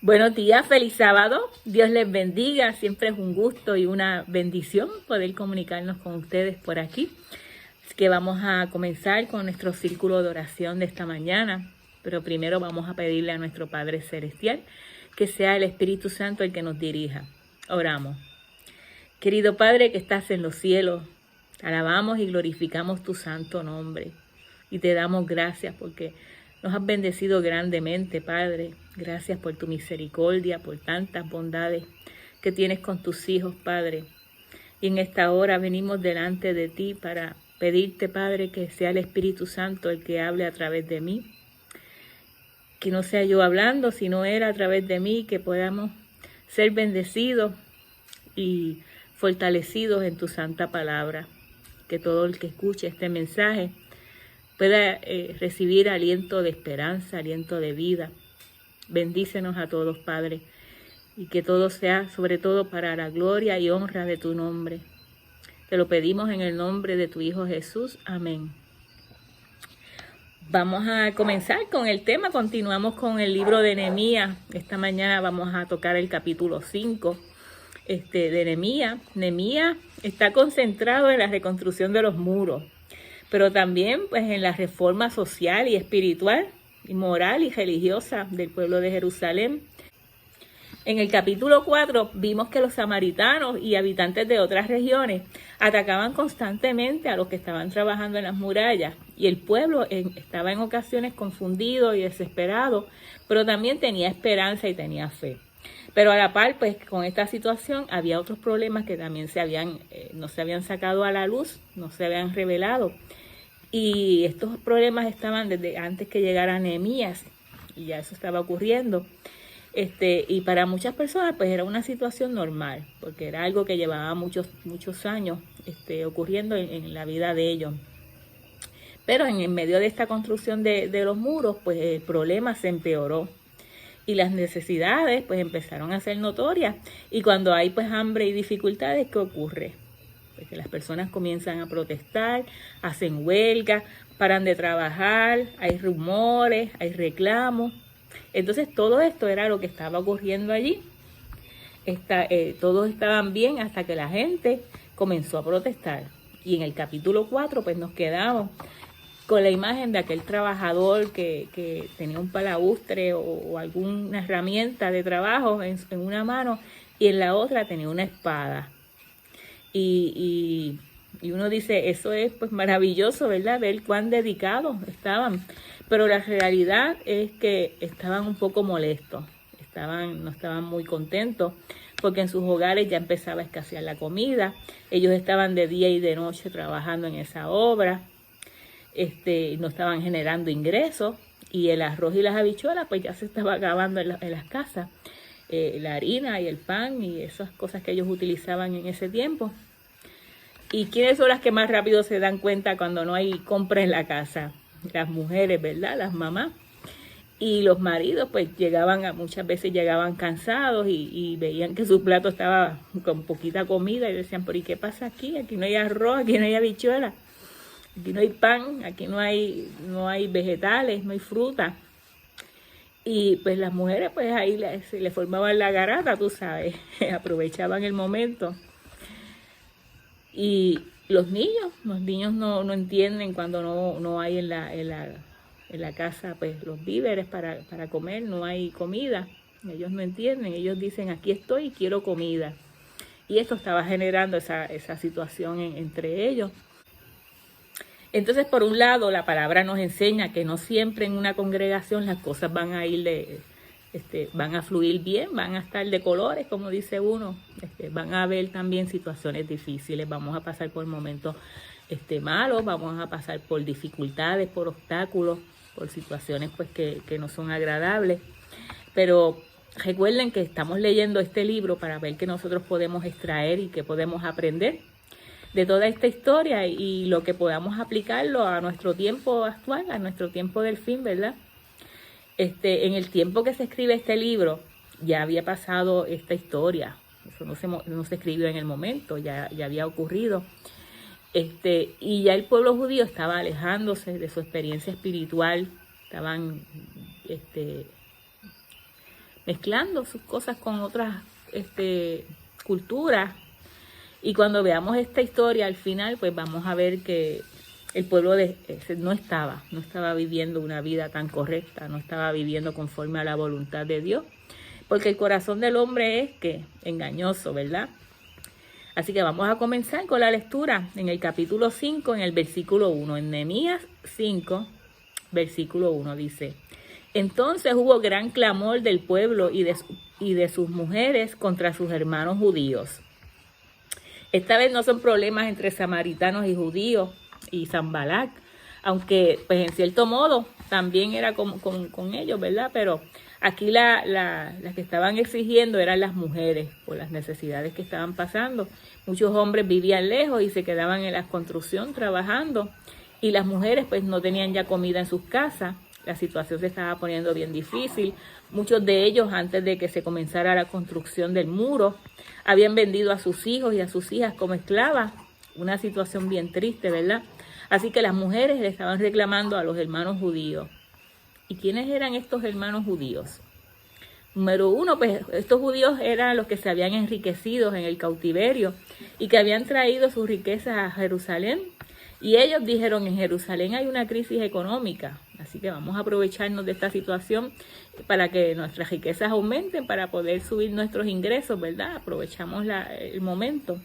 Buenos días, feliz sábado. Dios les bendiga. Siempre es un gusto y una bendición poder comunicarnos con ustedes por aquí. Así que vamos a comenzar con nuestro círculo de oración de esta mañana. Pero primero vamos a pedirle a nuestro Padre Celestial que sea el Espíritu Santo el que nos dirija. Oramos. Querido Padre que estás en los cielos, alabamos y glorificamos tu santo nombre. Y te damos gracias porque nos has bendecido grandemente, Padre. Gracias por tu misericordia, por tantas bondades que tienes con tus hijos, Padre. Y en esta hora venimos delante de ti para pedirte, Padre, que sea el Espíritu Santo el que hable a través de mí. Que no sea yo hablando, sino Él a través de mí, que podamos ser bendecidos y fortalecidos en tu santa palabra. Que todo el que escuche este mensaje pueda recibir aliento de esperanza, aliento de vida. Bendícenos a todos, Padre, y que todo sea sobre todo para la gloria y honra de tu nombre. Te lo pedimos en el nombre de tu Hijo Jesús. Amén. Vamos a comenzar con el tema. Continuamos con el libro de Nehemías. Esta mañana vamos a tocar el capítulo 5 de Nehemías. Nehemías está concentrado en la reconstrucción de los muros, pero también pues en la reforma social y espiritual, y moral y religiosa del pueblo de Jerusalén. En el capítulo 4 vimos que los samaritanos y habitantes de otras regiones atacaban constantemente a los que estaban trabajando en las murallas, y el pueblo estaba en ocasiones confundido y desesperado, pero también tenía esperanza y tenía fe. Pero a la par, pues con esta situación había otros problemas que también no se habían sacado a la luz, no se habían revelado. Y estos problemas estaban desde antes que llegara Nehemías, y ya eso estaba ocurriendo. Y para muchas personas pues era una situación normal, porque era algo que llevaba muchos años ocurriendo en la vida de ellos. Pero en medio de esta construcción de los muros, pues el problema se empeoró. Y las necesidades pues empezaron a ser notorias. Y cuando hay pues hambre y dificultades, ¿qué ocurre? Pues que las personas comienzan a protestar, hacen huelga, paran de trabajar, hay rumores, hay reclamos. Entonces todo esto era lo que estaba ocurriendo allí. Todos estaban bien hasta que la gente comenzó a protestar. Y en el capítulo 4 pues nos quedamos con la imagen de aquel trabajador que tenía un palaustre o alguna herramienta de trabajo en una mano, y en la otra tenía una espada. Y uno dice, eso es pues maravilloso, ¿verdad? Ver cuán dedicados estaban. Pero la realidad es que estaban un poco molestos, no estaban muy contentos, porque en sus hogares ya empezaba a escasear la comida. Ellos estaban de día y de noche trabajando en esa obra, no estaban generando ingresos, y el arroz y las habichuelas pues ya se estaba acabando en las casas. La harina y el pan y esas cosas que ellos utilizaban en ese tiempo. ¿Y quiénes son las que más rápido se dan cuenta cuando no hay compra en la casa? Las mujeres, ¿verdad? Las mamás. Y los maridos pues muchas veces llegaban cansados y veían que su plato estaba con poquita comida y decían, ¿pero y qué pasa aquí? Aquí no hay arroz, aquí no hay habichuela, aquí no hay pan, aquí no hay vegetales, no hay fruta. Y pues las mujeres pues ahí se le formaban la garata, tú sabes, aprovechaban el momento. Y los niños no entienden cuando no hay en la casa pues los víveres para comer, no hay comida. Ellos no entienden, ellos dicen, aquí estoy y quiero comida. Y esto estaba generando esa situación entre ellos. Entonces, por un lado, la palabra nos enseña que no siempre en una congregación las cosas van a fluir bien, van a estar de colores, como dice uno. Van a haber también situaciones difíciles, vamos a pasar por momentos malos, vamos a pasar por dificultades, por obstáculos, por situaciones pues que no son agradables. Pero recuerden que estamos leyendo este libro para ver qué nosotros podemos extraer y qué podemos aprender de toda esta historia, y lo que podamos aplicarlo a nuestro tiempo actual, a nuestro tiempo del fin, ¿verdad? En el tiempo que se escribe este libro, ya había pasado esta historia. Eso no se escribió en el momento, ya había ocurrido. Y ya el pueblo judío estaba alejándose de su experiencia espiritual, estaban mezclando sus cosas con otras culturas. Y cuando veamos esta historia al final, pues vamos a ver que el pueblo no estaba viviendo una vida tan correcta, no estaba viviendo conforme a la voluntad de Dios, porque el corazón del hombre es engañoso, ¿verdad? Así que vamos a comenzar con la lectura en el capítulo 5, en el versículo 1. En Nehemías 5, versículo 1 dice: Entonces hubo gran clamor del pueblo y de sus mujeres contra sus hermanos judíos. Esta vez no son problemas entre samaritanos y judíos y Sanbalat, aunque pues en cierto modo también era con ellos, ¿verdad? Pero aquí las que estaban exigiendo eran las mujeres por las necesidades que estaban pasando. Muchos hombres vivían lejos y se quedaban en la construcción trabajando, y las mujeres pues no tenían ya comida en sus casas. La situación se estaba poniendo bien difícil. Muchos de ellos, antes de que se comenzara la construcción del muro, habían vendido a sus hijos y a sus hijas como esclavas. Una situación bien triste, ¿verdad? Así que las mujeres le estaban reclamando a los hermanos judíos. ¿Y quiénes eran estos hermanos judíos? Número uno, pues estos judíos eran los que se habían enriquecido en el cautiverio y que habían traído sus riquezas a Jerusalén. Y ellos dijeron: en Jerusalén hay una crisis económica, así que vamos a aprovecharnos de esta situación para que nuestras riquezas aumenten, para poder subir nuestros ingresos, ¿verdad? Aprovechamos el momento.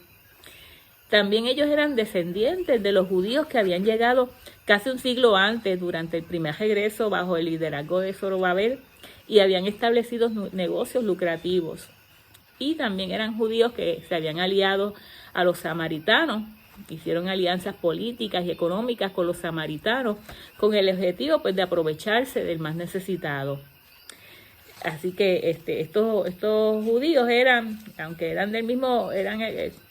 También ellos eran descendientes de los judíos que habían llegado casi un siglo antes, durante el primer regreso bajo el liderazgo de Zorobabel, y habían establecido negocios lucrativos. Y también eran judíos que se habían aliado a los samaritanos, hicieron alianzas políticas y económicas con los samaritanos, con el objetivo pues de aprovecharse del más necesitado. Así que estos judíos eran, aunque eran del mismo,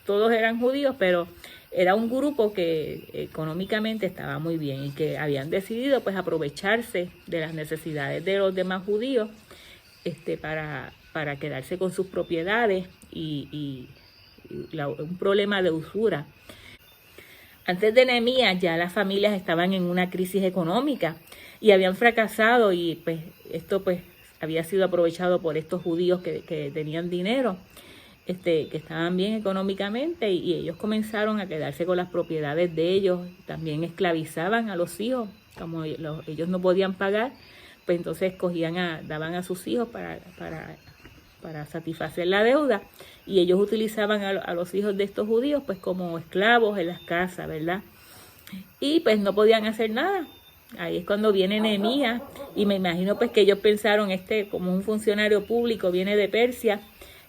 todos eran judíos, pero era un grupo que económicamente estaba muy bien y que habían decidido pues aprovecharse de las necesidades de los demás judíos para quedarse con sus propiedades y un problema de usura. Antes de Nehemías ya las familias estaban en una crisis económica y habían fracasado, y pues esto pues había sido aprovechado por estos judíos que tenían dinero, que estaban bien económicamente, y ellos comenzaron a quedarse con las propiedades de ellos. También esclavizaban a los hijos, como ellos no podían pagar, pues entonces daban a sus hijos para satisfacer la deuda, y ellos utilizaban a los hijos de estos judíos pues como esclavos en las casas, ¿verdad? Y pues no podían hacer nada. Ahí es cuando viene Nehemías, y me imagino pues que ellos pensaron, como un funcionario público, viene de Persia,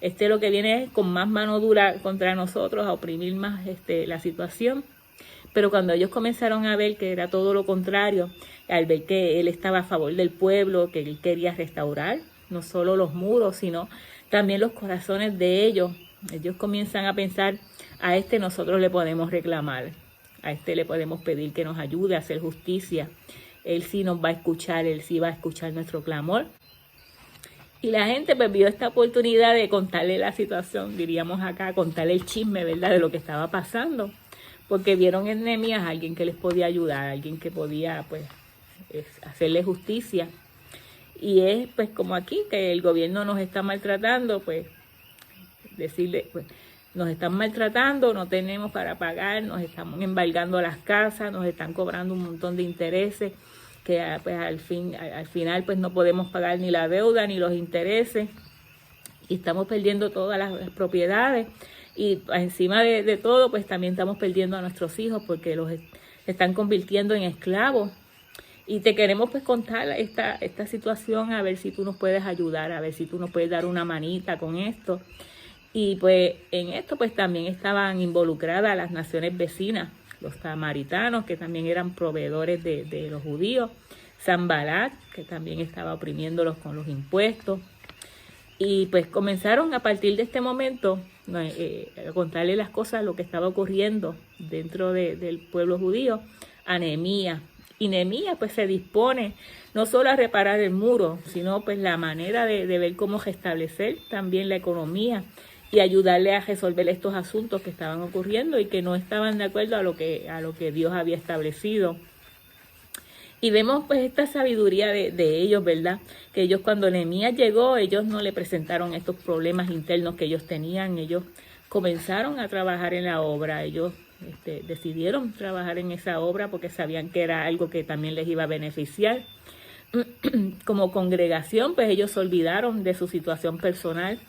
lo que viene es con más mano dura contra nosotros, a oprimir más la situación. Pero cuando ellos comenzaron a ver que era todo lo contrario, al ver que él estaba a favor del pueblo, que él quería restaurar no solo los muros, sino también los corazones de ellos comienzan a pensar: a nosotros le podemos reclamar, a le podemos pedir que nos ayude a hacer justicia, él sí nos va a escuchar, él sí va a escuchar nuestro clamor. Y la gente pues vio esta oportunidad de contarle la situación, diríamos acá, contarle el chisme, ¿verdad?, de lo que estaba pasando, porque vieron en Nehemías a alguien que les podía ayudar, alguien que podía pues hacerle justicia. Y es pues como aquí, que el gobierno nos está maltratando, pues decirle, pues nos están maltratando, no tenemos para pagar, nos estamos embargando las casas, nos están cobrando un montón de intereses, que pues al final pues no podemos pagar ni la deuda ni los intereses, y estamos perdiendo todas las propiedades, y encima de todo pues también estamos perdiendo a nuestros hijos porque los están convirtiendo en esclavos. Y te queremos pues contar esta situación, a ver si tú nos puedes ayudar, a ver si tú nos puedes dar una manita con esto. Y pues en esto pues también estaban involucradas las naciones vecinas, los samaritanos, que también eran proveedores de los judíos, Sanbalat, que también estaba oprimiéndolos con los impuestos. Y pues comenzaron a partir de este momento a contarle las cosas, lo que estaba ocurriendo dentro del pueblo judío, a Nehemías. Y Nehemías pues se dispone no solo a reparar el muro, sino pues la manera de ver cómo restablecer también la economía y ayudarle a resolver estos asuntos que estaban ocurriendo y que no estaban de acuerdo a lo que Dios había establecido. Y vemos pues esta sabiduría de ellos, ¿verdad? Que ellos cuando Nehemías llegó, ellos no le presentaron estos problemas internos que ellos tenían, ellos comenzaron a trabajar en la obra, ellos decidieron trabajar en esa obra porque sabían que era algo que también les iba a beneficiar. Como congregación, pues ellos se olvidaron de su situación personal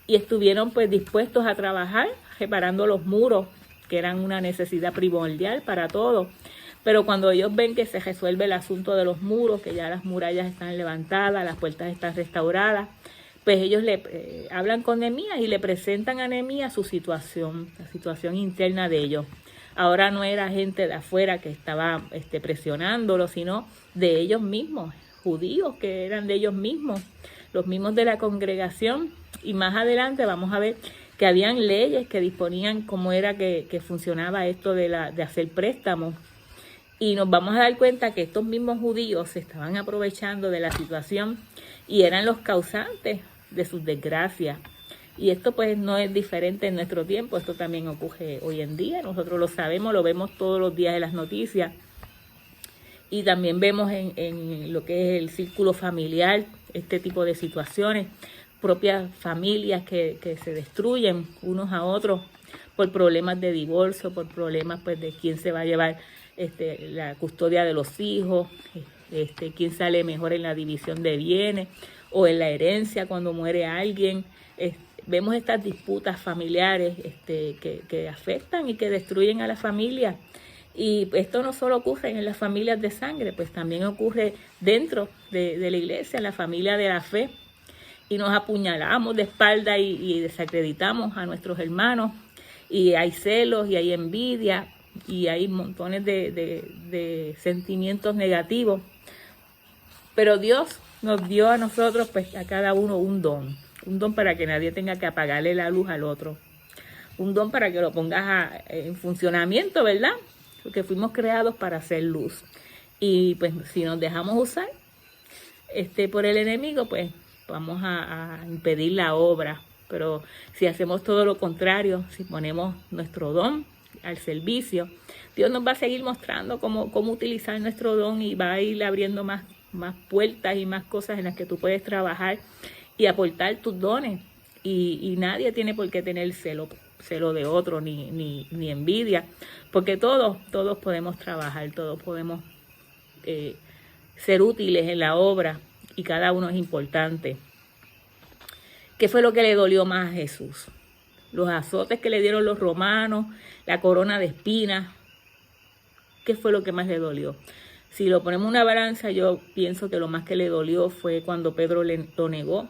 y estuvieron pues dispuestos a trabajar reparando los muros, que eran una necesidad primordial para todos. Pero cuando ellos ven que se resuelve el asunto de los muros, que ya las murallas están levantadas, las puertas están restauradas, pues ellos le hablan con Nehemías y le presentan a Nehemías su situación, la situación interna de ellos. Ahora no era gente de afuera que estaba presionándolo, sino de ellos mismos, judíos que eran de ellos mismos, los mismos de la congregación. Y más adelante vamos a ver que habían leyes que disponían cómo era que funcionaba esto de hacer préstamos. Y nos vamos a dar cuenta que estos mismos judíos se estaban aprovechando de la situación y eran los causantes de sus desgracias. Y esto pues no es diferente en nuestro tiempo, esto también ocurre hoy en día, nosotros lo sabemos, lo vemos todos los días en las noticias. Y también vemos en lo que es el círculo familiar este tipo de situaciones, propias familias que se destruyen unos a otros por problemas de divorcio, por problemas pues de quién se va a llevar la custodia de los hijos, quién sale mejor en la división de bienes o en la herencia cuando muere alguien. Vemos estas disputas familiares que afectan y que destruyen a la familia. Y esto no solo ocurre en las familias de sangre, pues también ocurre dentro de la iglesia, en la familia de la fe. Y nos apuñalamos de espalda y desacreditamos a nuestros hermanos. Y hay celos y hay envidia y hay montones de sentimientos negativos. Pero Dios nos dio a nosotros, pues a cada uno un don para que nadie tenga que apagarle la luz al otro. Un don para que lo pongas en funcionamiento, ¿verdad? Porque fuimos creados para hacer luz. Y pues si nos dejamos usar por el enemigo, pues vamos a impedir la obra. Pero si hacemos todo lo contrario, si ponemos nuestro don al servicio, Dios nos va a seguir mostrando cómo utilizar nuestro don y va a ir abriendo más puertas y más cosas en las que tú puedes trabajar y aportar tus dones. Y nadie tiene por qué tener celo de otro ni envidia, porque todos podemos trabajar, todos podemos ser útiles en la obra y cada uno es importante. ¿Qué fue lo que le dolió más a Jesús? Los azotes que le dieron los romanos, la corona de espinas. ¿Qué fue lo que más le dolió? Si lo ponemos en una balanza, yo pienso que lo más que le dolió fue cuando Pedro lo negó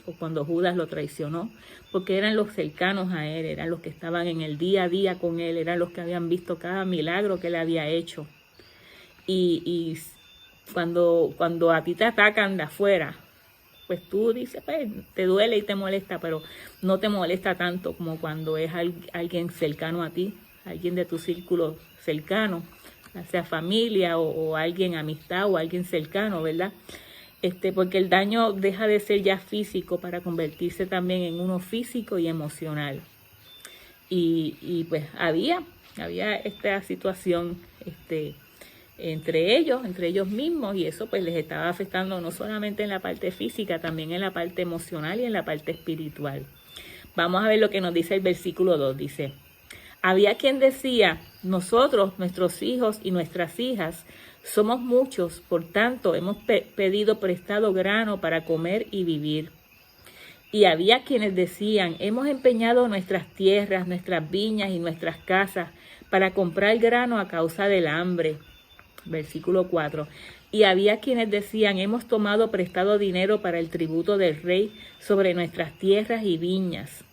o cuando Judas lo traicionó, porque eran los cercanos a él, eran los que estaban en el día a día con él, eran los que habían visto cada milagro que él había hecho. Y cuando a ti te atacan de afuera, pues tú dices, pues te duele y te molesta, pero no te molesta tanto como cuando es alguien cercano a ti, alguien de tu círculo cercano, ya sea familia o alguien amistad o alguien cercano, ¿verdad? Porque el daño deja de ser ya físico para convertirse también en uno físico y emocional. Y pues había esta situación entre ellos mismos, y eso pues les estaba afectando no solamente en la parte física, también en la parte emocional y en la parte espiritual. Vamos a ver lo que nos dice el versículo 2, dice: había quien decía, nosotros, nuestros hijos y nuestras hijas, somos muchos, por tanto hemos pedido prestado grano para comer y vivir. Y había quienes decían, hemos empeñado nuestras tierras, nuestras viñas y nuestras casas para comprar grano a causa del hambre. Versículo 4. Y había quienes decían, hemos tomado prestado dinero para el tributo del rey sobre nuestras tierras y viñas.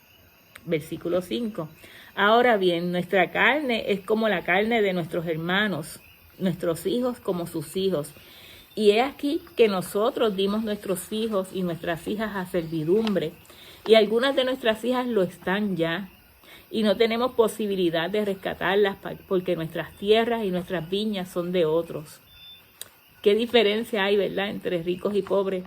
Versículo 5. Ahora bien, nuestra carne es como la carne de nuestros hermanos, nuestros hijos como sus hijos. Y he aquí que nosotros dimos nuestros hijos y nuestras hijas a servidumbre, y algunas de nuestras hijas lo están ya, y no tenemos posibilidad de rescatarlas porque nuestras tierras y nuestras viñas son de otros. ¿Qué diferencia hay, verdad, entre ricos y pobres?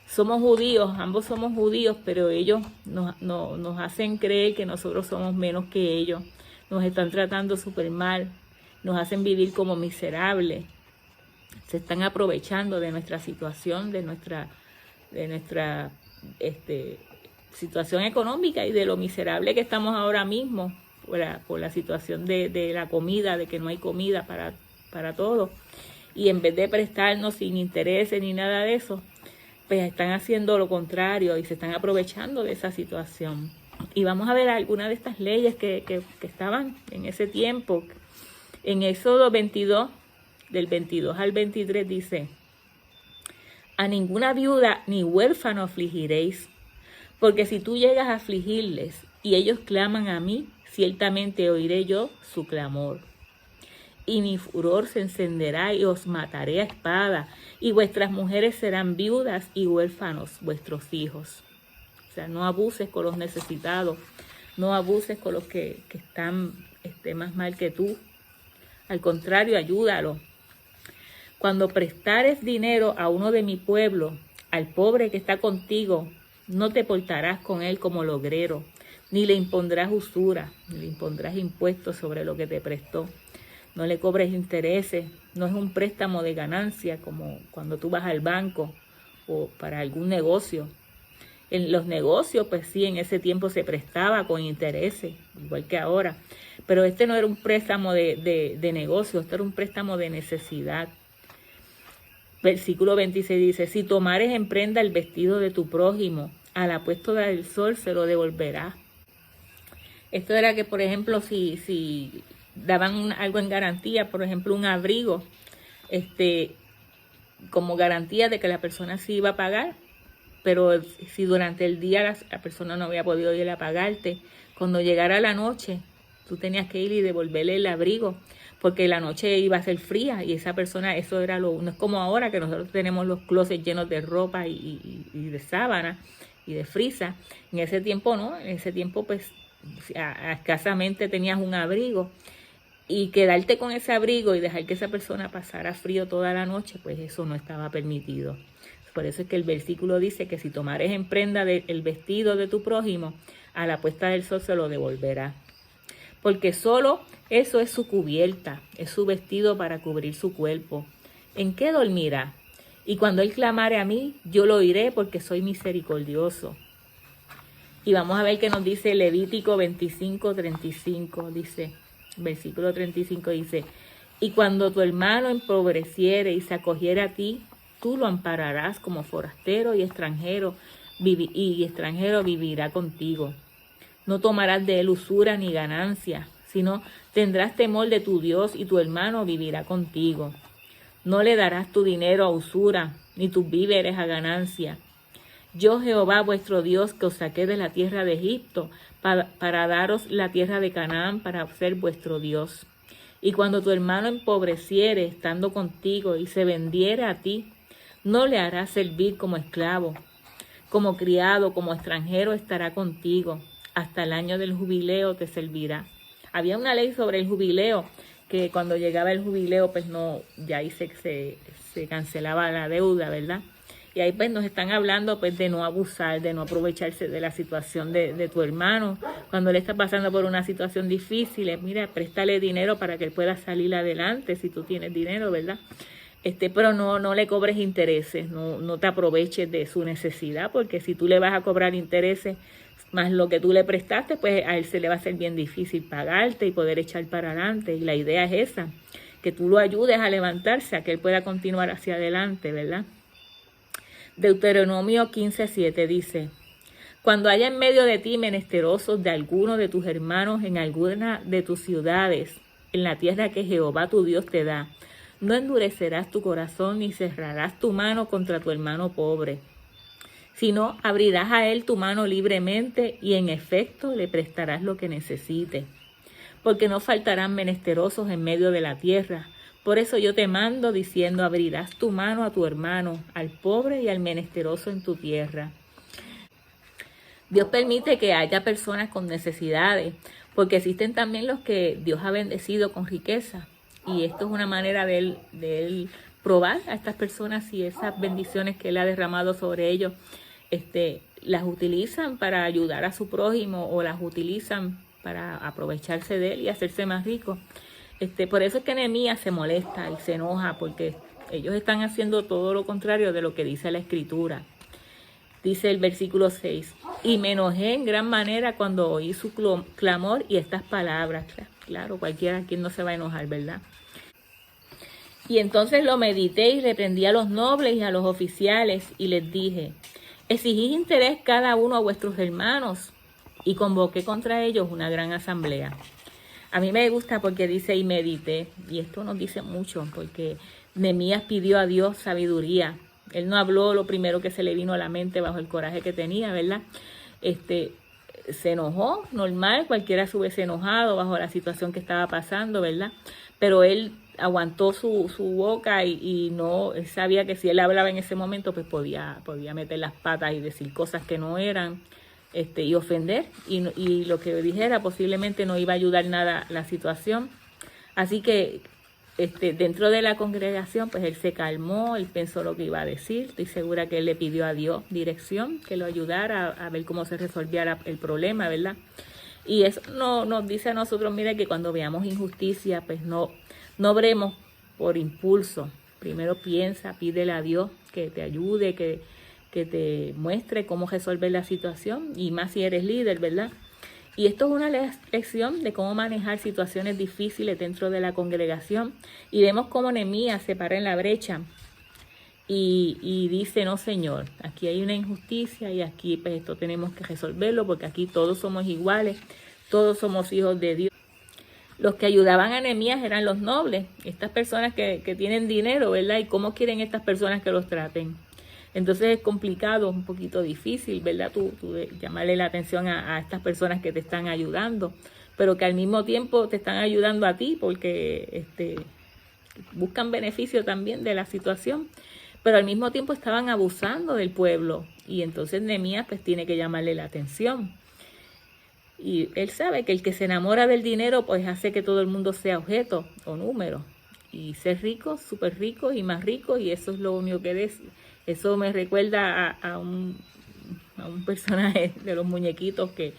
Somos judíos, ambos somos judíos, pero ellos nos hacen creer que nosotros somos menos que ellos. Nos están tratando súper mal, nos hacen vivir como miserables. se están aprovechando de nuestra situación, de nuestra situación económica y de lo miserable que estamos ahora mismo por la situación de la comida, de que no hay comida para todos. Y en vez de prestarnos sin intereses ni nada de eso, pues están haciendo lo contrario y se están aprovechando de esa situación. Y vamos a ver algunas de estas leyes que estaban en ese tiempo. En Éxodo 22, del 22 al 23 dice: a ninguna viuda ni huérfano afligiréis, porque si tú llegas a afligirles y ellos claman a mí, ciertamente oiré yo su clamor. Y mi furor se encenderá y os mataré a espada, y vuestras mujeres serán viudas y huérfanos vuestros hijos. O sea, no abuses con los necesitados, no abuses con los que están más mal que tú. Al contrario, ayúdalo. Cuando prestares dinero a uno de mi pueblo, al pobre que está contigo, no te portarás con él como logrero, ni le impondrás usura, ni le impondrás impuestos sobre lo que te prestó. No le cobres intereses, no es un préstamo de ganancia como cuando tú vas al banco o para algún negocio. En los negocios, pues sí, en ese tiempo se prestaba con intereses, igual que ahora. Pero este no era un préstamo de negocio, este era un préstamo de necesidad. Versículo 26 dice: si tomares en prenda el vestido de tu prójimo, a la puesta del sol se lo devolverás. Esto era que, por ejemplo, si daban algo en garantía, por ejemplo, un abrigo, como garantía de que la persona sí iba a pagar, pero si durante el día la persona no había podido ir a pagarte, cuando llegara la noche, tú tenías que ir y devolverle el abrigo, porque la noche iba a ser fría y esa persona, eso era no es como ahora que nosotros tenemos los closets llenos de ropa y de sábana y de frisa. En ese tiempo no, en ese tiempo pues escasamente tenías un abrigo, y quedarte con ese abrigo y dejar que esa persona pasara frío toda la noche, pues eso no estaba permitido. Por eso es que el versículo dice que si tomares en prenda el vestido de tu prójimo, a la puesta del sol se lo devolverá. Porque solo eso es su cubierta, es su vestido para cubrir su cuerpo. ¿En qué dormirá? Y cuando él clamare a mí, yo lo oiré, porque soy misericordioso. Y vamos a ver qué nos dice Levítico 25:35, dice, versículo 35 dice: y cuando tu hermano empobreciere y se acogiere a ti, tú lo ampararás como forastero y extranjero vivirá contigo. No tomarás de él usura ni ganancia, sino tendrás temor de tu Dios, y tu hermano vivirá contigo. No le darás tu dinero a usura, ni tus víveres a ganancia. Yo, Jehová vuestro Dios, que os saqué de la tierra de Egipto, para daros la tierra de Canaán, para ser vuestro Dios. Y cuando tu hermano empobreciere estando contigo y se vendiere a ti, no le harás servir como esclavo, como criado, como extranjero estará contigo. Hasta el año del jubileo te servirá. Había una ley sobre el jubileo, que cuando llegaba el jubileo, pues no, ya ahí se cancelaba la deuda, ¿verdad? Y ahí pues nos están hablando pues de no abusar, de no aprovecharse de la situación de tu hermano. Cuando él está pasando por una situación difícil, mira, préstale dinero para que él pueda salir adelante, si tú tienes dinero, ¿verdad? Pero no le cobres intereses, no te aproveches de su necesidad, porque si tú le vas a cobrar intereses más lo que tú le prestaste, pues a él se le va a ser bien difícil pagarte y poder echar para adelante. Y la idea es esa, que tú lo ayudes a levantarse, a que él pueda continuar hacia adelante, ¿verdad? Deuteronomio 15:7 dice: cuando haya en medio de ti menesterosos de alguno de tus hermanos en alguna de tus ciudades, en la tierra que Jehová tu Dios te da, no endurecerás tu corazón ni cerrarás tu mano contra tu hermano pobre, sino abrirás a él tu mano libremente y en efecto le prestarás lo que necesite. Porque no faltarán menesterosos en medio de la tierra. Por eso yo te mando diciendo: abrirás tu mano a tu hermano, al pobre y al menesteroso en tu tierra. Dios permite que haya personas con necesidades, porque existen también los que Dios ha bendecido con riqueza. Y esto es una manera de él probar a estas personas si esas bendiciones que Él ha derramado sobre ellos, las utilizan para ayudar a su prójimo o las utilizan para aprovecharse de él y hacerse más rico. Por eso es que Nehemías se molesta y se enoja, porque Ellos están haciendo todo lo contrario de lo que dice la Escritura. Dice el versículo 6, y me enojé en gran manera cuando oí su clamor y estas palabras. Claro, cualquiera quien no se va a enojar, ¿verdad? Y entonces lo medité y reprendí a los nobles y a los oficiales y les dije, exigid interés cada uno a vuestros hermanos, y convoqué contra ellos una gran asamblea. A mí me gusta porque dice y medité, y esto nos dice mucho, porque Nehemías pidió a Dios sabiduría. Él no habló lo primero que se le vino a la mente bajo el coraje que tenía, ¿verdad? Se enojó, normal, cualquiera se hubiese enojado bajo la situación que estaba pasando, ¿verdad? Pero él aguantó su boca y no, él sabía que si él hablaba en ese momento, pues podía meter las patas y decir cosas que no eran, y ofender, y lo que dijera posiblemente no iba a ayudar nada la situación. Así que dentro de la congregación, pues él se calmó, él pensó lo que iba a decir. Estoy segura que él le pidió a Dios dirección, que lo ayudara a ver cómo se resolviera el problema, ¿verdad? Y eso nos dice a nosotros, mira, que cuando veamos injusticia, pues no obremos por impulso. Primero piensa, pídele a Dios que te ayude, que te muestre cómo resolver la situación, y más si eres líder, ¿verdad? Y esto es una lección de cómo manejar situaciones difíciles dentro de la congregación. Y vemos cómo Nehemías se para en la brecha y dice, no, Señor, aquí hay una injusticia y aquí pues esto tenemos que resolverlo, porque aquí todos somos iguales, todos somos hijos de Dios. Los que ayudaban a Nehemías eran los nobles, estas personas que tienen dinero, ¿verdad? Y cómo quieren estas personas que los traten. Entonces es complicado, un poquito difícil, ¿verdad? Tú llamarle la atención a estas personas que te están ayudando, pero que al mismo tiempo te están ayudando a ti, porque buscan beneficio también de la situación, pero al mismo tiempo estaban abusando del pueblo, y entonces Nehemías pues tiene que llamarle la atención. Y él sabe que el que se enamora del dinero pues hace que todo el mundo sea objeto o número, y ser rico, súper rico y más rico, y eso es lo único que es. Eso me recuerda a un personaje de los muñequitos que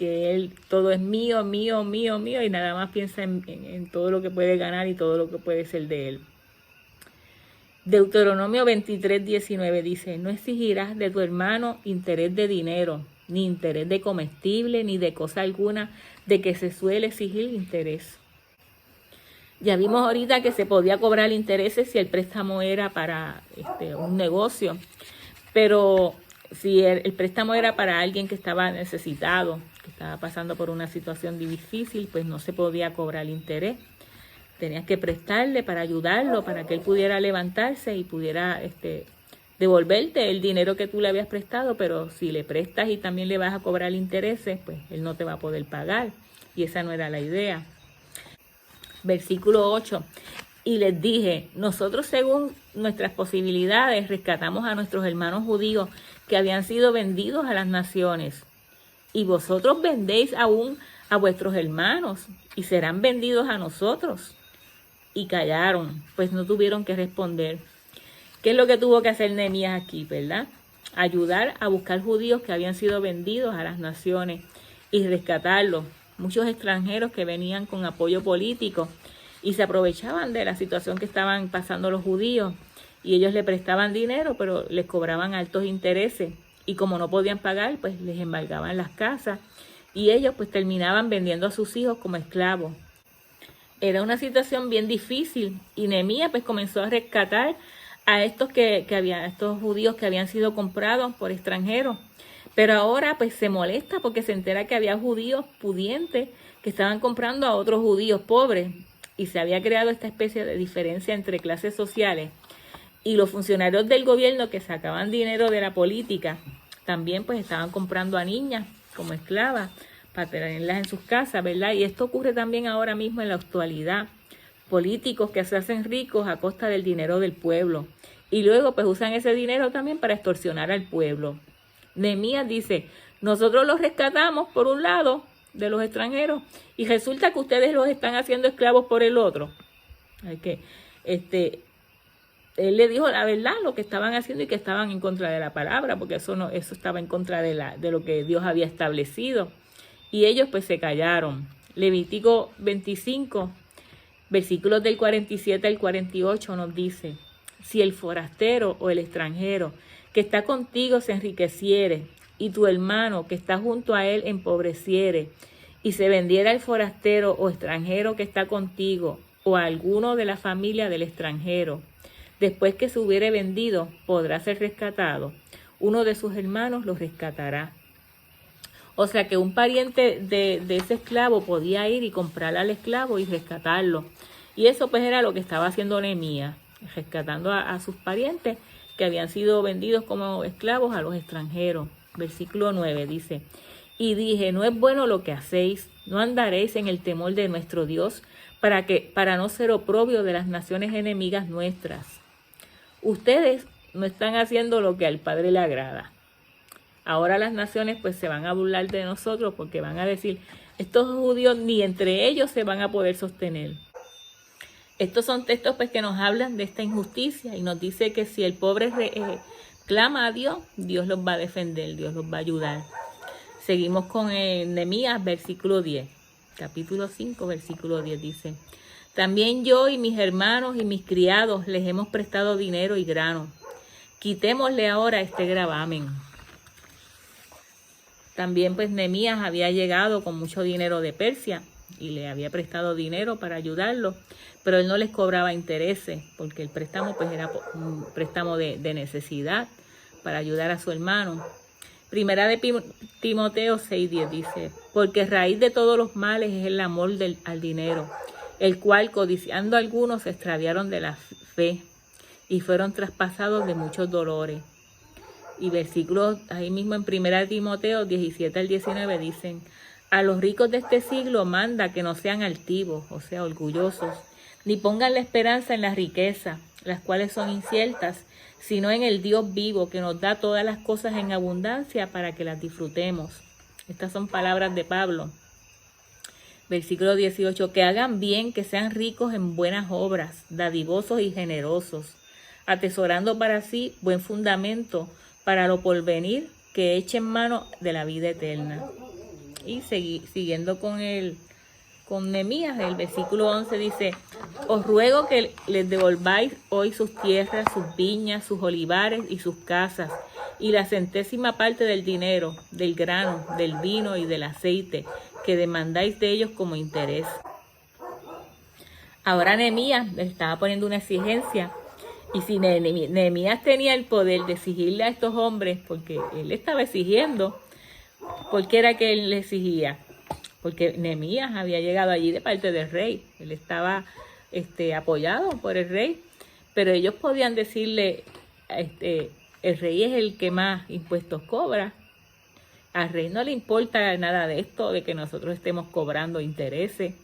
él todo es mío, mío, mío, mío, y nada más piensa en todo lo que puede ganar y todo lo que puede ser de él. Deuteronomio 23:19 dice, no exigirás de tu hermano interés de dinero, ni interés de comestible, ni de cosa alguna de que se suele exigir interés. Ya vimos ahorita que se podía cobrar intereses si el préstamo era para un negocio, pero si el préstamo era para alguien que estaba necesitado, que estaba pasando por una situación difícil, pues no se podía cobrar interés. Tenías que prestarle para ayudarlo, para que él pudiera levantarse y pudiera devolverte el dinero que tú le habías prestado, pero si le prestas y también le vas a cobrar intereses, pues él no te va a poder pagar, y esa no era la idea. Versículo 8, y les dije, nosotros según nuestras posibilidades rescatamos a nuestros hermanos judíos que habían sido vendidos a las naciones, y vosotros vendéis aún a vuestros hermanos y serán vendidos a nosotros. Y callaron, pues no tuvieron que responder. ¿Qué es lo que tuvo que hacer Nehemías aquí, verdad? Ayudar a buscar judíos que habían sido vendidos a las naciones y rescatarlos. Muchos extranjeros que venían con apoyo político y se aprovechaban de la situación que estaban pasando los judíos, y ellos le prestaban dinero, pero les cobraban altos intereses, y como no podían pagar, pues les embargaban las casas, y ellos pues terminaban vendiendo a sus hijos como esclavos. Era una situación bien difícil, y Nehemías pues comenzó a rescatar a estos estos judíos que habían sido comprados por extranjeros. Pero ahora pues se molesta porque se entera que había judíos pudientes que estaban comprando a otros judíos pobres, y se había creado esta especie de diferencia entre clases sociales. Y los funcionarios del gobierno que sacaban dinero de la política también pues estaban comprando a niñas como esclavas para tenerlas en sus casas, ¿verdad? Y esto ocurre también ahora mismo en la actualidad. Políticos que se hacen ricos a costa del dinero del pueblo, y luego pues usan ese dinero también para extorsionar al pueblo. Nehemías dice, nosotros los rescatamos por un lado de los extranjeros, y resulta que ustedes los están haciendo esclavos por el otro. Él le dijo la verdad, lo que estaban haciendo, y que estaban en contra de la palabra, porque eso estaba en contra de lo que Dios había establecido. Y ellos pues se callaron. Levítico 25 Versículos del 47 al 48 nos dice: si el forastero o el extranjero que está contigo se enriqueciere, y tu hermano que está junto a él empobreciere, y se vendiera el forastero o extranjero que está contigo, o a alguno de la familia del extranjero, después que se hubiere vendido, podrá ser rescatado. Uno de sus hermanos lo rescatará. O sea que un pariente de ese esclavo podía ir y comprar al esclavo y rescatarlo. Y eso pues era lo que estaba haciendo Nehemías, rescatando a sus parientes que habían sido vendidos como esclavos a los extranjeros. Versículo 9 dice: y dije, no es bueno lo que hacéis, no andaréis en el temor de nuestro Dios, para no ser oprobio de las naciones enemigas nuestras. Ustedes no están haciendo lo que al Padre le agrada. Ahora las naciones pues se van a burlar de nosotros porque van a decir, estos judíos ni entre ellos se van a poder sostener. Estos son textos pues que nos hablan de esta injusticia y nos dice que si el pobre clama a Dios, Dios los va a defender, Dios los va a ayudar. Seguimos con Nehemías, versículo 10. Capítulo 5, versículo 10 dice: también yo y mis hermanos y mis criados les hemos prestado dinero y grano. Quitémosle ahora este gravamen. También pues Nehemías había llegado con mucho dinero de Persia y le había prestado dinero para ayudarlo, pero él no les cobraba intereses porque el préstamo pues era un préstamo de necesidad para ayudar a su hermano. Primera de Timoteo 6:10 dice: porque raíz de todos los males es el amor al dinero, el cual codiciando a algunos se extraviaron de la fe y fueron traspasados de muchos dolores. Y versículos ahí mismo en Primera de Timoteo 17 al 19 dicen: a los ricos de este siglo manda que no sean altivos, o sea, orgullosos, ni pongan la esperanza en la riqueza, las cuales son inciertas, sino en el Dios vivo que nos da todas las cosas en abundancia para que las disfrutemos. Estas son palabras de Pablo. Versículo 18, que hagan bien, que sean ricos en buenas obras, dadivosos y generosos, atesorando para sí buen fundamento para lo porvenir, que echen mano de la vida eterna. Y siguiendo con Nehemías, el versículo 11 dice: os ruego que les devolváis hoy sus tierras, sus viñas, sus olivares y sus casas, y la centésima parte del dinero, del grano, del vino y del aceite, que demandáis de ellos como interés. Ahora Nehemías le estaba poniendo una exigencia, y si Nehemías tenía el poder de exigirle a estos hombres, porque él estaba exigiendo, ¿por qué era que él le exigía? Porque Nehemías había llegado allí de parte del rey, él estaba apoyado por el rey, pero ellos podían decirle, el rey es el que más impuestos cobra, al rey no le importa nada de esto, de que nosotros estemos cobrando intereses.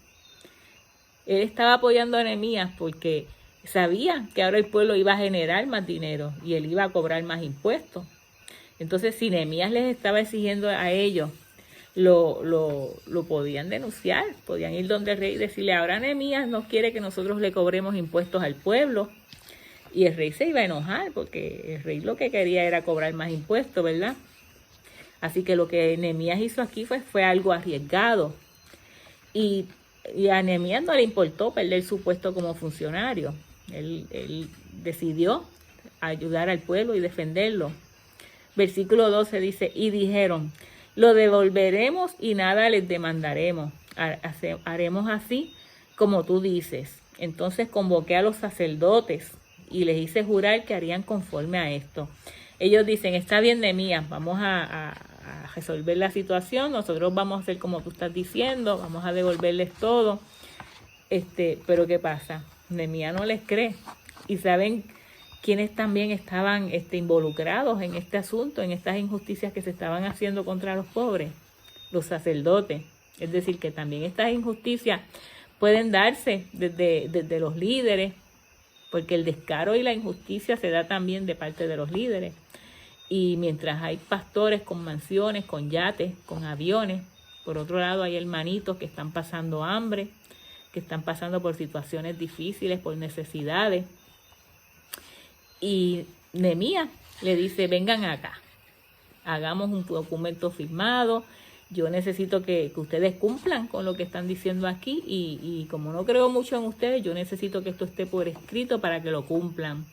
Él estaba apoyando a Nehemías porque sabía que ahora el pueblo iba a generar más dinero y él iba a cobrar más impuestos. Entonces, si Nehemías les estaba exigiendo a ellos, lo podían denunciar, podían ir donde el rey y decirle, ahora Nehemías no quiere que nosotros le cobremos impuestos al pueblo. Y el rey se iba a enojar porque el rey lo que quería era cobrar más impuestos, ¿verdad? Así que lo que Nehemías hizo aquí fue algo arriesgado. Y a Nehemías no le importó perder su puesto como funcionario. Él decidió ayudar al pueblo y defenderlo. Versículo 12 dice, y dijeron, lo devolveremos y nada les demandaremos. Haremos así como tú dices. Entonces convoqué a los sacerdotes y les hice jurar que harían conforme a esto. Ellos dicen, está bien, Nehemías, vamos a resolver la situación, nosotros vamos a hacer como tú estás diciendo, vamos a devolverles todo. Pero ¿qué pasa? Nehemías no les cree. Y saben quiénes también estaban involucrados en este asunto, en estas injusticias que se estaban haciendo contra los pobres, los sacerdotes. Es decir, que también estas injusticias pueden darse desde los líderes, porque el descaro y la injusticia se da también de parte de los líderes. Y mientras hay pastores con mansiones, con yates, con aviones, por otro lado hay hermanitos que están pasando hambre, que están pasando por situaciones difíciles, por necesidades. Y Nehemías le dice, vengan acá, hagamos un documento firmado, yo necesito que ustedes cumplan con lo que están diciendo aquí y como no creo mucho en ustedes, yo necesito que esto esté por escrito para que lo cumplan.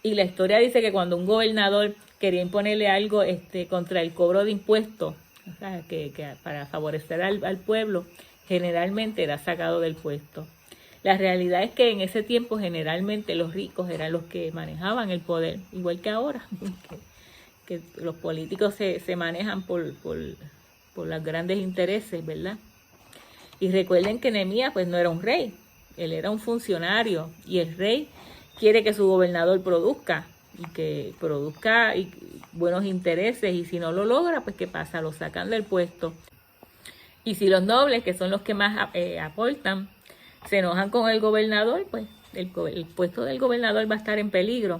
Y la historia dice que cuando un gobernador quería imponerle algo contra el cobro de impuestos, o sea, que para favorecer al pueblo, generalmente era sacado del puesto. La realidad es que en ese tiempo generalmente los ricos eran los que manejaban el poder, igual que ahora, que los políticos se manejan por los grandes intereses, ¿verdad? Y recuerden que Nehemías pues no era un rey, él era un funcionario y el rey quiere que su gobernador produzca y que produzca buenos intereses y si no lo logra, pues ¿qué pasa? Lo sacan del puesto. Y si los nobles, que son los que más aportan, se enojan con el gobernador, pues el puesto del gobernador va a estar en peligro.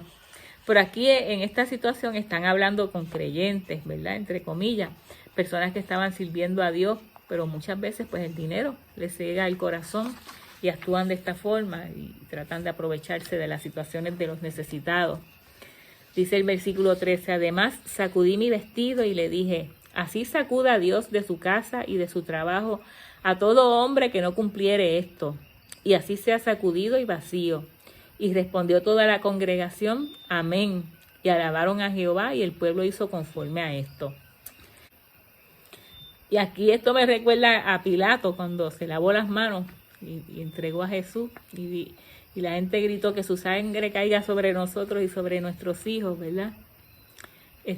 Pero aquí en esta situación están hablando con creyentes, ¿verdad? Entre comillas, personas que estaban sirviendo a Dios, pero muchas veces pues el dinero les ciega el corazón y actúan de esta forma y tratan de aprovecharse de las situaciones de los necesitados. Dice el versículo 13, además sacudí mi vestido y le dije, así sacuda Dios de su casa y de su trabajo a todo hombre que no cumpliere esto. Y así sea sacudido y vacío. Y respondió toda la congregación, amén. Y alabaron a Jehová y el pueblo hizo conforme a esto. Y aquí esto me recuerda a Pilato cuando se lavó las manos y entregó a Jesús. Y la gente gritó que su sangre caiga sobre nosotros y sobre nuestros hijos, ¿verdad?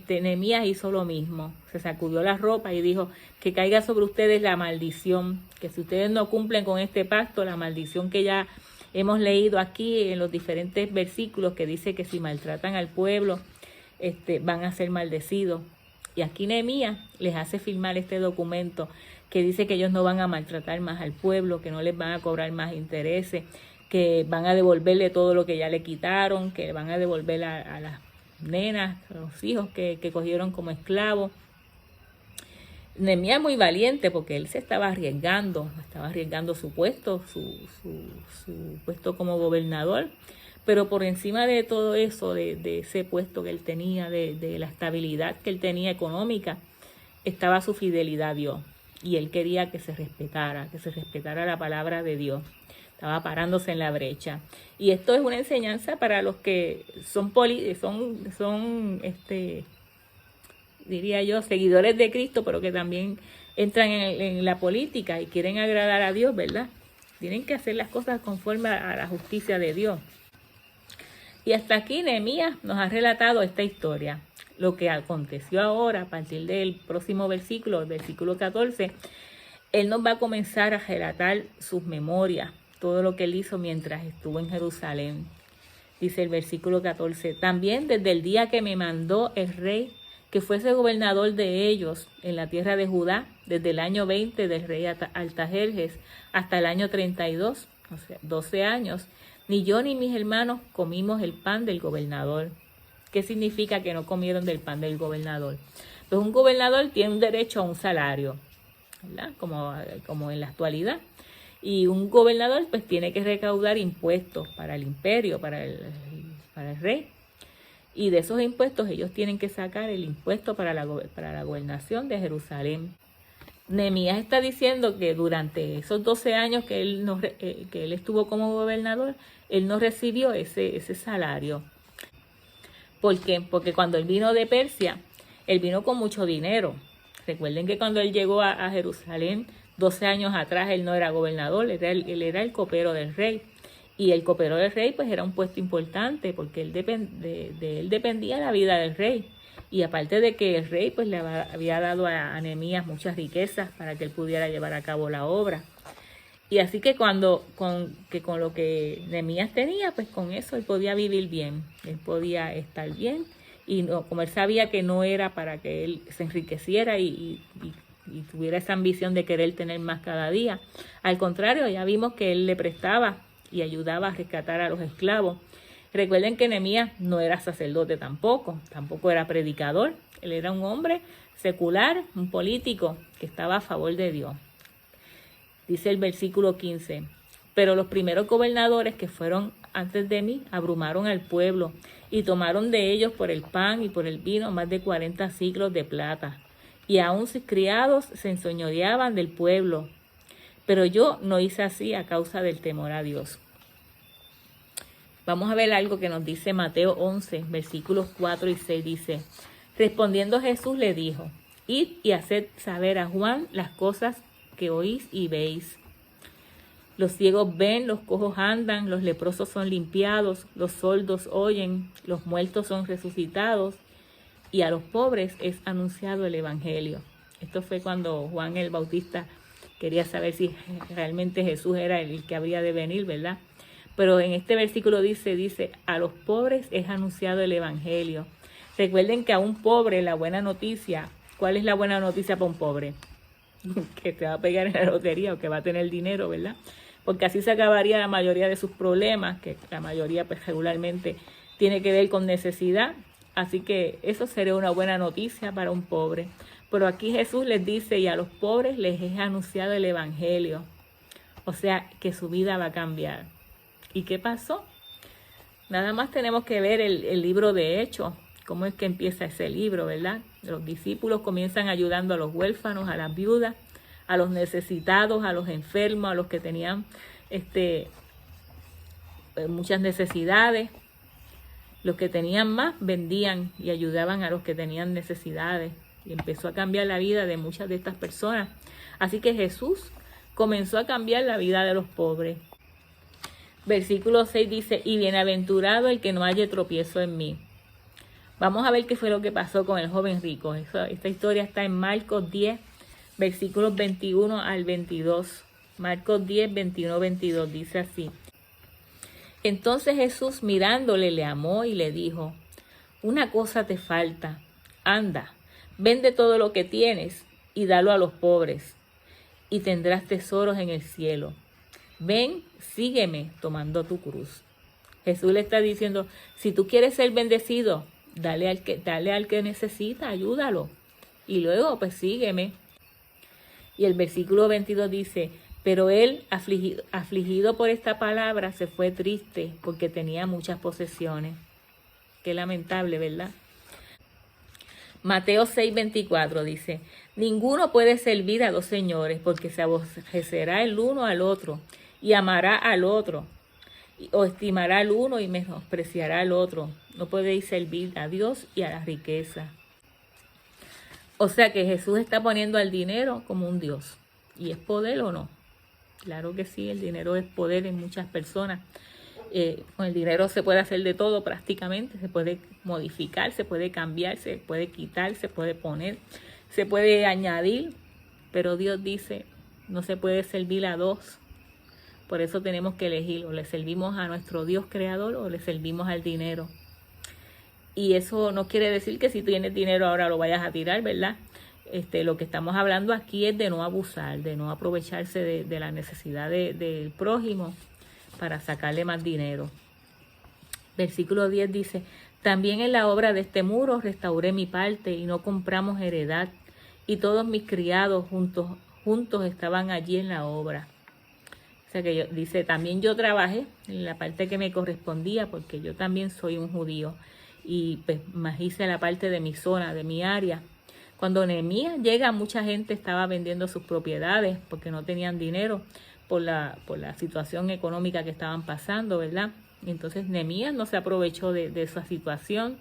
Nehemías hizo lo mismo, se sacudió la ropa y dijo que caiga sobre ustedes la maldición, que si ustedes no cumplen con este pacto, la maldición que ya hemos leído aquí en los diferentes versículos que dice que si maltratan al pueblo, van a ser maldecidos. Y aquí Nehemías les hace firmar este documento que dice que ellos no van a maltratar más al pueblo, que no les van a cobrar más intereses, que van a devolverle todo lo que ya le quitaron, que van a devolver a las nenas, los hijos que cogieron como esclavos. Nehemías es muy valiente porque él se estaba arriesgando su puesto, su puesto como gobernador, pero por encima de todo eso, de ese puesto que él tenía, de la estabilidad que él tenía económica, estaba su fidelidad a Dios y él quería que se respetara la palabra de Dios. Estaba parándose en la brecha. Y esto es una enseñanza para los que son diría yo, seguidores de Cristo, pero que también entran en la política y quieren agradar a Dios, ¿verdad? Tienen que hacer las cosas conforme a la justicia de Dios. Y hasta aquí Nehemías nos ha relatado esta historia. Lo que aconteció ahora, a partir del próximo versículo, el versículo 14, él nos va a comenzar a relatar sus memorias, todo lo que él hizo mientras estuvo en Jerusalén. Dice el versículo 14, también desde el día que me mandó el rey que fuese gobernador de ellos en la tierra de Judá, desde el año 20 del rey Artajerjes hasta el año 32, o sea, 12 años, ni yo ni mis hermanos comimos el pan del gobernador. ¿Qué significa que no comieron del pan del gobernador? Pues un gobernador tiene un derecho a un salario, ¿verdad? Como en la actualidad. Y un gobernador pues tiene que recaudar impuestos para el imperio, para el rey. Y de esos impuestos ellos tienen que sacar el impuesto para la gobernación de Jerusalén. Nehemías está diciendo que durante esos 12 años que él estuvo como gobernador, él no recibió ese salario. ¿Por qué? Porque cuando él vino de Persia, él vino con mucho dinero. Recuerden que cuando él llegó a Jerusalén, 12 años atrás, él no era gobernador, él era el copero del rey. Y el copero del rey pues era un puesto importante porque de él dependía la vida del rey. Y aparte de que el rey pues le había dado a Nehemías muchas riquezas para que él pudiera llevar a cabo la obra. Y así que con lo que Nehemías tenía, pues con eso él podía vivir bien, él podía estar bien. Y no, como él sabía que no era para que él se enriqueciera y tuviera esa ambición de querer tener más cada día. Al contrario, ya vimos que él le prestaba y ayudaba a rescatar a los esclavos. Recuerden que Nehemías no era sacerdote tampoco era predicador. Él era un hombre secular, un político que estaba a favor de Dios. Dice el versículo 15, pero los primeros gobernadores que fueron antes de mí abrumaron al pueblo y tomaron de ellos por el pan y por el vino más de 40 siclos de plata. y aún sus criados se enseñoreaban del pueblo. Pero yo no hice así a causa del temor a Dios. Vamos a ver algo que nos dice Mateo 11, versículos 4 y 6. Dice, respondiendo Jesús le dijo, id y haced saber a Juan las cosas que oís y veis. Los ciegos ven, los cojos andan, los leprosos son limpiados, los sordos oyen, los muertos son resucitados, y a los pobres es anunciado el evangelio. Esto fue cuando Juan el Bautista quería saber si realmente Jesús era el que habría de venir, ¿verdad? Pero en este versículo dice, a los pobres es anunciado el evangelio. Recuerden que a un pobre la buena noticia, ¿cuál es la buena noticia para un pobre? Que te va a pegar en la lotería o que va a tener dinero, ¿verdad? Porque así se acabaría la mayoría de sus problemas, que la mayoría pues regularmente tiene que ver con necesidad. Así que eso sería una buena noticia para un pobre. Pero aquí Jesús les dice, y a los pobres les es anunciado el evangelio. O sea, que su vida va a cambiar. ¿Y qué pasó? Nada más tenemos que ver el libro de Hechos, cómo es que empieza ese libro, ¿verdad? Los discípulos comienzan ayudando a los huérfanos, a las viudas, a los necesitados, a los enfermos, a los que tenían muchas necesidades. Los que tenían más vendían y ayudaban a los que tenían necesidades. Y empezó a cambiar la vida de muchas de estas personas. Así que Jesús comenzó a cambiar la vida de los pobres. Versículo 6 dice, y bienaventurado el que no halle tropiezo en mí. Vamos a ver qué fue lo que pasó con el joven rico. Esta historia está en Marcos 10, versículos 21 al 22. Marcos 10, 21, 22 dice así. Entonces Jesús mirándole le amó y le dijo, una cosa te falta, anda, vende todo lo que tienes y dalo a los pobres, y tendrás tesoros en el cielo. Ven, sígueme tomando tu cruz. Jesús le está diciendo, si tú quieres ser bendecido, dale al que necesita, ayúdalo. Y luego, pues sígueme. Y el versículo 22 dice, pero él, afligido por esta palabra, se fue triste porque tenía muchas posesiones. Qué lamentable, ¿verdad? Mateo 6:24 dice, ninguno puede servir a dos señores porque se aborrecerá el uno al otro y amará al otro, o estimará al uno y menospreciará al otro. No podéis servir a Dios y a la riqueza. O sea que Jesús está poniendo al dinero como un Dios. ¿Y es poder o no? Claro que sí, el dinero es poder en muchas personas. Con el dinero se puede hacer de todo prácticamente, se puede modificar, se puede cambiar, se puede quitar, se puede poner, se puede añadir, pero Dios dice, no se puede servir a dos. Por eso tenemos que elegir, o le servimos a nuestro Dios creador o le servimos al dinero. Y eso no quiere decir que si tienes dinero ahora lo vayas a tirar, ¿verdad? Lo que estamos hablando aquí es de no abusar, de no aprovecharse de la necesidad del prójimo para sacarle más dinero. Versículo 10 dice, también en la obra de este muro restauré mi parte y no compramos heredad, y todos mis criados juntos estaban allí en la obra. O sea que dice, también yo trabajé en la parte que me correspondía porque yo también soy un judío y pues más hice la parte de mi zona, de mi área. Cuando Nehemías llega, mucha gente estaba vendiendo sus propiedades porque no tenían dinero por la situación económica que estaban pasando, ¿verdad? Entonces Nehemías no se aprovechó de esa situación.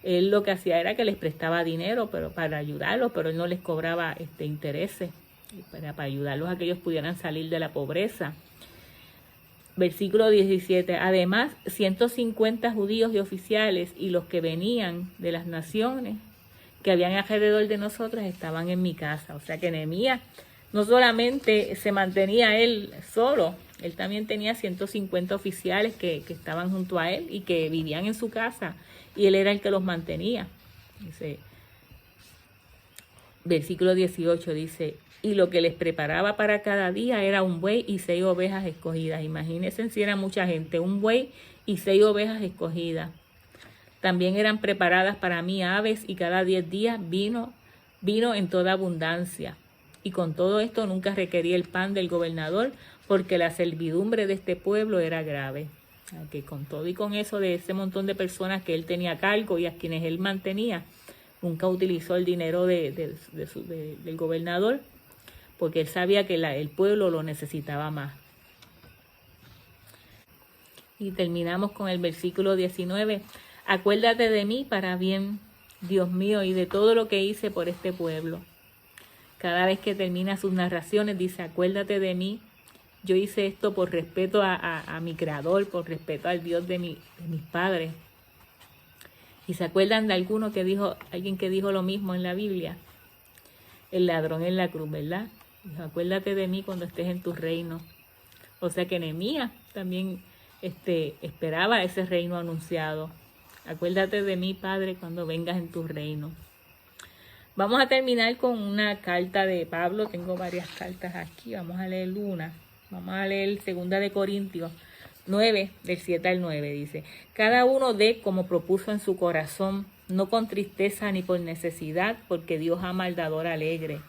Él lo que hacía era que les prestaba dinero pero para ayudarlos, pero él no les cobraba intereses para ayudarlos a que ellos pudieran salir de la pobreza. Versículo 17. Además, 150 judíos y oficiales y los que venían de las naciones que habían alrededor de nosotros estaban en mi casa. O sea que Nehemías no solamente se mantenía él solo, él también tenía 150 oficiales que estaban junto a él y que vivían en su casa, y él era el que los mantenía. Dice, versículo 18 dice, y lo que les preparaba para cada día era un buey y 6 ovejas escogidas. Imagínense si era mucha gente, un buey y 6 ovejas escogidas. También eran preparadas para mí aves y cada 10 días vino en toda abundancia. Y con todo esto nunca requería el pan del gobernador porque la servidumbre de este pueblo era grave. Que con todo y con eso de ese montón de personas que él tenía a cargo y a quienes él mantenía, Nunca utilizó el dinero del gobernador, porque él sabía que el pueblo lo necesitaba más. Y terminamos con el versículo 19. Acuérdate de mí para bien, Dios mío, y de todo lo que hice por este pueblo. Cada vez que termina sus narraciones dice, acuérdate de mí. Yo hice esto por respeto a mi creador, por respeto al Dios de mis padres. Y se acuerdan de alguien que dijo lo mismo en la Biblia, el ladrón en la cruz, ¿verdad? Dijo, acuérdate de mí cuando estés en tu reino. O sea que Nehemías también esperaba ese reino anunciado. Acuérdate de mí, Padre, cuando vengas en tu reino. Vamos a terminar con una carta de Pablo. Tengo varias cartas aquí. Vamos a leer una. Vamos a leer 2 de Corintios 9, del 7 al 9. Dice, cada uno dé como propuso en su corazón, no con tristeza ni por necesidad, porque Dios ama al dador alegre.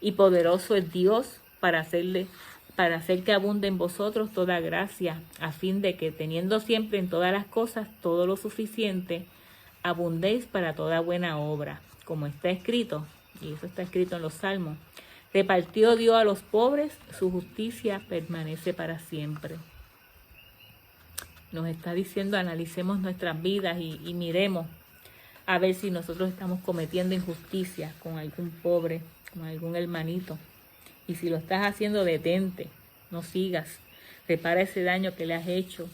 Y poderoso es Dios para hacer que abunde en vosotros toda gracia, a fin de que, teniendo siempre en todas las cosas todo lo suficiente, abundéis para toda buena obra, como está escrito, y eso está escrito en los Salmos. Repartió Dios a los pobres, su justicia permanece para siempre. Nos está diciendo, analicemos nuestras vidas y miremos a ver si nosotros estamos cometiendo injusticia con algún pobre, con algún hermanito. Y si lo estás haciendo, detente, no sigas, repara ese daño que le has hecho,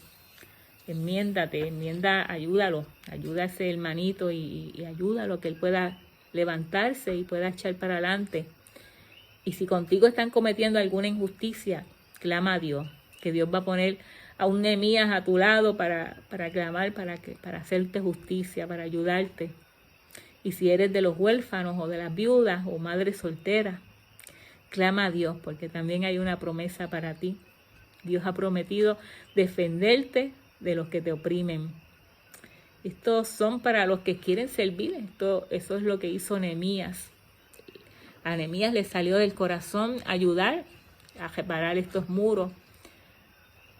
ayúdalo, ayuda a ese hermanito y ayúdalo que él pueda levantarse y pueda echar para adelante. Y si contigo están cometiendo alguna injusticia, clama a Dios, que Dios va a poner a un Nehemías a tu lado para clamar, para hacerte justicia, para ayudarte. Y si eres de los huérfanos o de las viudas o madres solteras, clama a Dios, porque también hay una promesa para ti. Dios ha prometido defenderte de los que te oprimen. Estos son para los que quieren servir. Eso es lo que hizo Nehemías. A Nehemías le salió del corazón ayudar a reparar estos muros.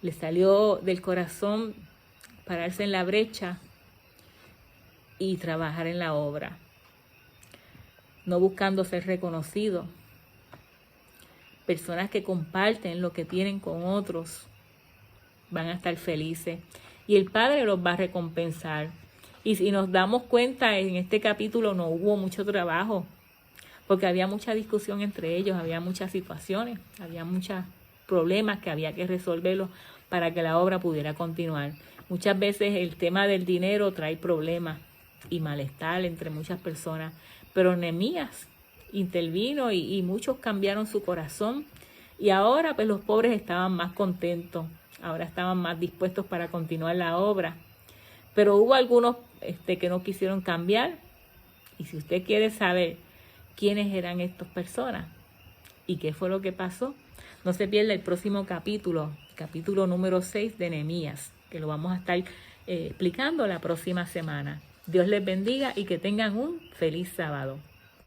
Le salió del corazón pararse en la brecha y trabajar en la obra, no buscando ser reconocido. Personas que comparten lo que tienen con otros van a estar felices y el Padre los va a recompensar. Y si nos damos cuenta, en este capítulo no hubo mucho trabajo, porque había mucha discusión entre ellos, había muchas situaciones, había muchos problemas que había que resolverlos para que la obra pudiera continuar. Muchas veces el tema del dinero trae problemas y malestar entre muchas personas, pero Nehemías intervino y muchos cambiaron su corazón y ahora pues los pobres estaban más contentos, ahora estaban más dispuestos para continuar la obra. Pero hubo algunos que no quisieron cambiar, y si usted quiere saber quiénes eran estas personas y qué fue lo que pasó, no se pierda el próximo capítulo número 6 de Nehemías, que lo vamos a estar explicando la próxima semana. Dios les bendiga y que tengan un feliz sábado.